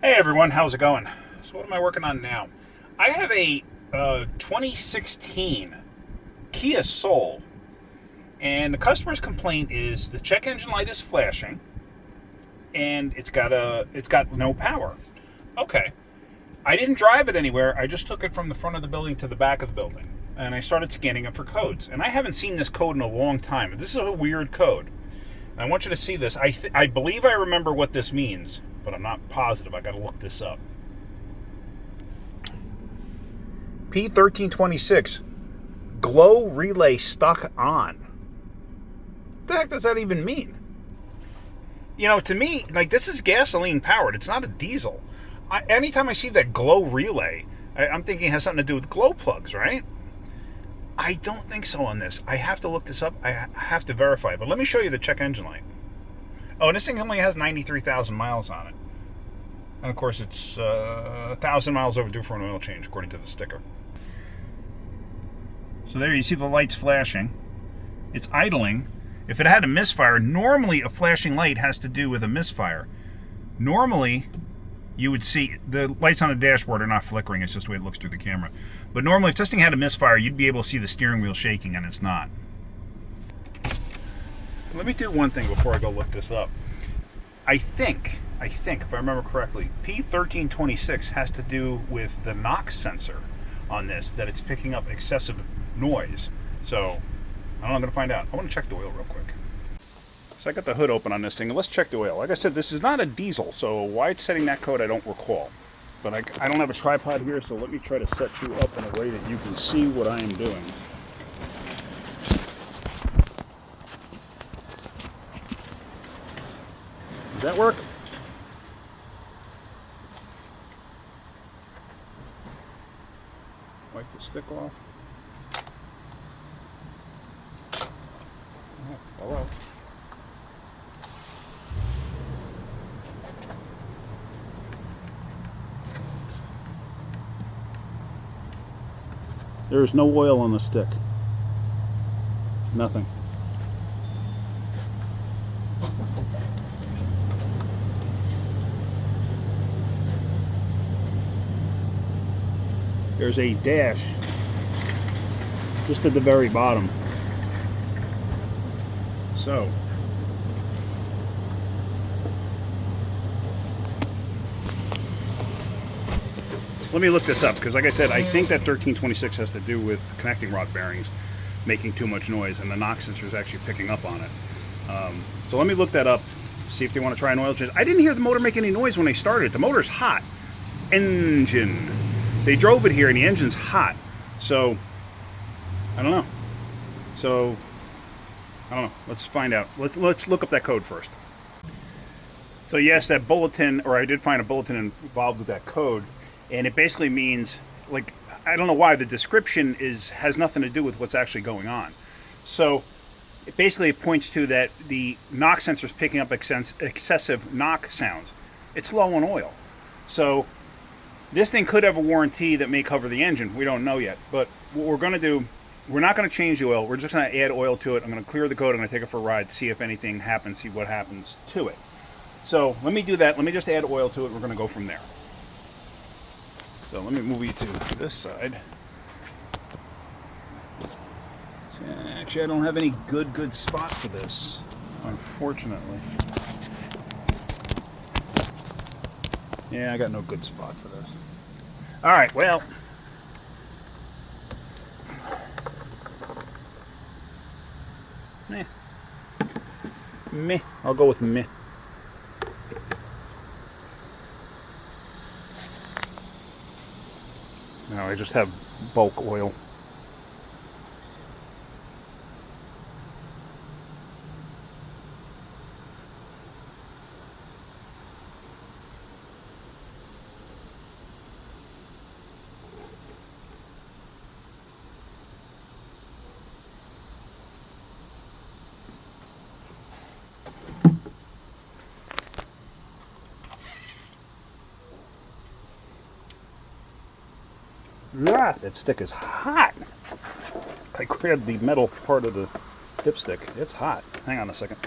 Hey everyone, how's it going? So what am I working on now? I have a 2016 Kia Soul, and the customer's complaint is the check engine light is flashing, and it's got no power. Okay, I didn't drive it anywhere. I just took it from the front of the building to the back of the building, and I started scanning it for codes. And I haven't seen this code in a long time. This is a weird code. And I want you to see this. I believe I remember what this means, but I'm not positive. I got to look this up. P1326, glow relay stuck on. What the heck does that even mean? To me, like, this is gasoline powered. It's not a diesel. Anytime I see that glow relay, I'm thinking it has something to do with glow plugs, right? I don't think so on this. I have to look this up. I have to verify. But let me show you the check engine light. Oh, and this thing only has 93,000 miles on it. And of course, it's 1,000 miles overdue for an oil change, according to the sticker. So there you see the lights flashing. It's idling. If it had a misfire, normally a flashing light has to do with a misfire. Normally, you would see the lights on the dashboard are not flickering. It's just the way it looks through the camera. But normally, if this thing had a misfire, you'd be able to see the steering wheel shaking, and it's not. Let me do one thing before I go look this up. I think, if I remember correctly, P1326 has to do with the knock sensor on this, that it's picking up excessive noise. So, I don't know, I'm going to find out. I want to check the oil real quick. So I got the hood open on this thing, and let's check the oil. Like I said, this is not a diesel, so why it's setting that code I don't recall. But I don't have a tripod here, so let me try to set you up in a way that you can see what I am doing. Does that work? Wipe the stick off. Oh, hello. There is no oil on the stick. Nothing. There's a dash just at the very bottom. So, let me look this up, because like I said, I think that 1326 has to do with connecting rod bearings making too much noise, and the knock sensor is actually picking up on it. So let me look that up, see if they want to try an oil change. I didn't hear the motor make any noise when they started. The motor's hot. Engine. They drove it here, and the engine's hot. So, I don't know. So, I don't know. Let's find out. Let's look up that code first. So yes, that bulletin, or I did find a bulletin involved with that code, and it basically means, like, I don't know why, the description has nothing to do with what's actually going on. So it basically points to that the knock sensor is picking up excessive knock sounds. It's low on oil. So this thing could have a warranty that may cover the engine. We don't know yet. But what we're going to do, we're not going to change the oil. We're just going to add oil to it. I'm going to clear the code. I'm going to take it for a ride, see if anything happens, see what happens to it. So let me do that. Let me just add oil to it. We're going to go from there. So let me move you to this side. Actually, I don't have any good spot for this, unfortunately. Yeah, I got no good spot for this. All right, well. Meh. I'll go with meh. No, I just have bulk oil. Ah, that stick is hot. I grabbed the metal part of the dipstick. It's hot. Hang on a second.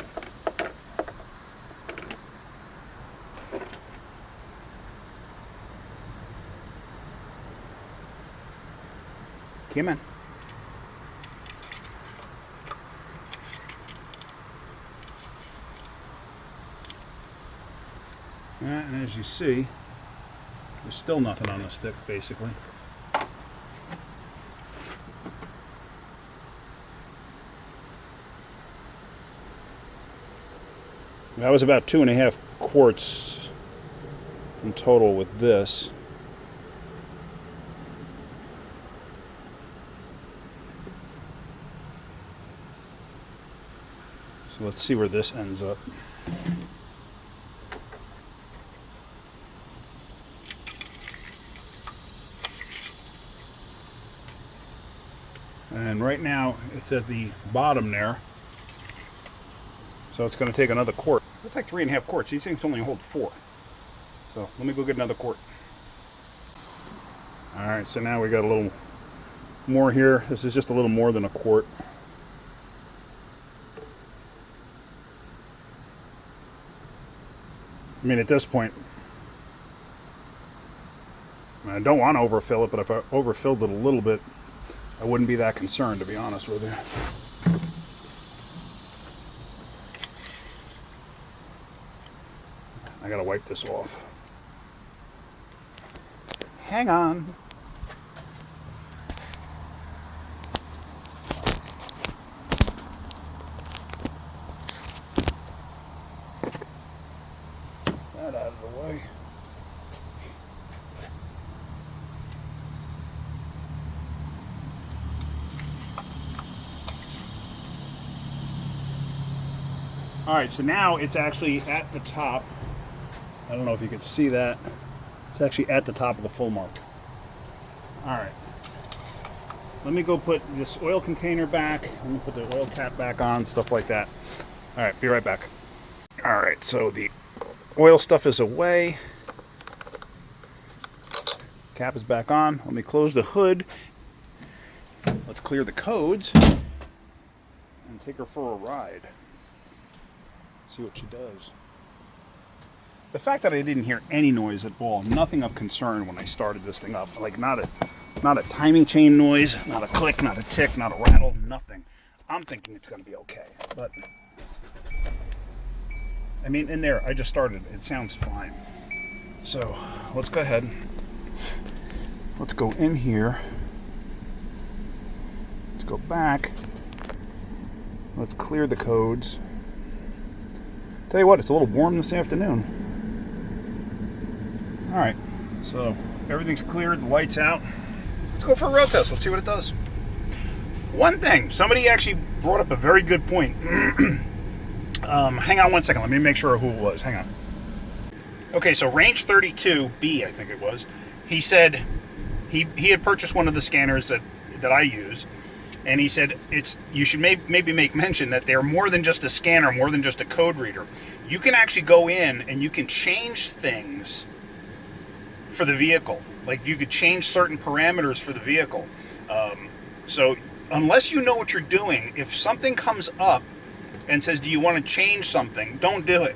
Come on. And as you see, there's still nothing on the stick, basically. That was about 2.5 quarts in total with this. So let's see where this ends up. And right now it's at the bottom there. So it's going to take another quart. That's like 3.5 quarts. These things only hold 4. So let me go get another quart. Alright, so now we got a little more here. This is just a little more than a quart. I mean, at this point, I don't want to overfill it, but if I overfilled it a little bit, I wouldn't be that concerned, to be honest with you. I gotta wipe this off. Hang on. That out of the way. All right, so now it's actually at the top. I don't know if you can see that. It's actually at the top of the full mark. All right. Let me go put this oil container back. Let me put the oil cap back on, stuff like that. All right, be right back. All right, so the oil stuff is away. Cap is back on. Let me close the hood. Let's clear the codes and take her for a ride. See what she does. The fact that I didn't hear any noise at all, nothing of concern when I started this thing up, like not a timing chain noise, not a click, not a tick, not a rattle, nothing. I'm thinking it's going to be okay, but I mean, in there, I just started. It sounds fine. So let's go ahead. Let's go in here. Let's go back. Let's clear the codes. Tell you what, it's a little warm this afternoon. All right, so everything's cleared, the light's out. Let's go for a road test. Let's see what it does. One thing, somebody actually brought up a very good point. Hang on one second. Let me make sure who it was. Hang on. Okay, so Range 32B, I think it was. He said he had purchased one of the scanners that I use, and he said you should maybe make mention that they're more than just a scanner, more than just a code reader. You can actually go in and you can change things for the vehicle. Like you could change certain parameters for the vehicle. So unless you know what you're doing, if something comes up and says, do you want to change something, don't do it.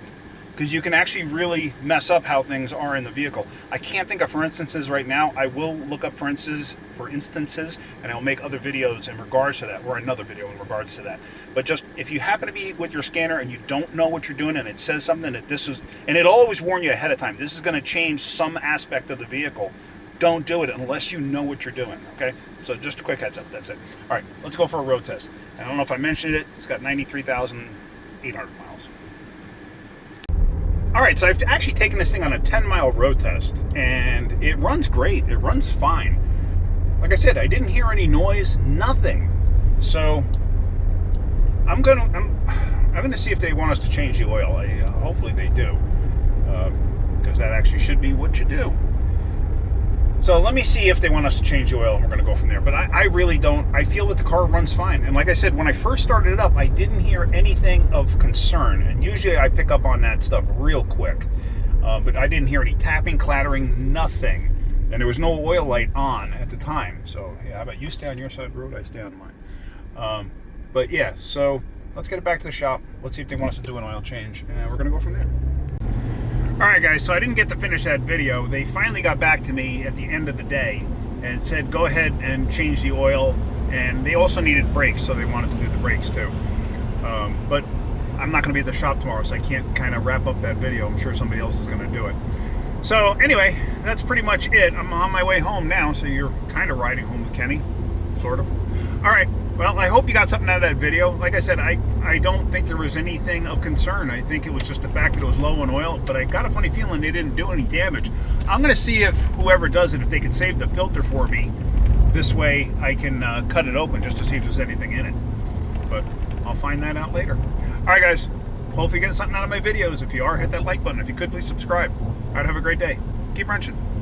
Because you can actually really mess up how things are in the vehicle. I can't think of for instances right now. I will look up for instances, and I'll make other videos in regards to that, or another video in regards to that. But just, if you happen to be with your scanner and you don't know what you're doing and it says something that this is, and it'll always warn you ahead of time, this is going to change some aspect of the vehicle, don't do it unless you know what you're doing, okay? So just a quick heads up, that's it. All right, let's go for a road test. I don't know if I mentioned it, it's got 93,800 miles. All right, so I've actually taken this thing on a 10-mile road test, and it runs great. It runs fine. Like I said, I didn't hear any noise, nothing. So I'm gonna see if they want us to change the oil. Hopefully they do, because that actually should be what you do. So let me see if they want us to change the oil, and we're going to go from there. But I really don't. I feel that the car runs fine. And like I said, when I first started it up, I didn't hear anything of concern. And usually I pick up on that stuff real quick. But I didn't hear any tapping, clattering, nothing. And there was no oil light on at the time. So, yeah, how about you stay on your side of the road, I stay on mine. But yeah, so let's get it back to the shop. Let's see if they want us to do an oil change. And we're going to go from there. Alright guys, so I didn't get to finish that video. They finally got back to me at the end of the day, and said go ahead and change the oil. And they also needed brakes, so they wanted to do the brakes too. But I'm not going to be at the shop tomorrow, so I can't kind of wrap up that video. I'm sure somebody else is going to do it. So anyway, that's pretty much it. I'm on my way home now, so you're kind of riding home with Kenny, sort of. All right, well, I hope you got something out of that video. Like I said, I don't think there was anything of concern. I think it was just the fact that it was low on oil, but I got a funny feeling they didn't do any damage. I'm going to see if whoever does it, if they can save the filter for me. This way I can cut it open just to see if there's anything in it. But I'll find that out later. All right, guys. Hopefully you get something out of my videos. If you are, hit that like button. If you could, please subscribe. All right, have a great day. Keep wrenching.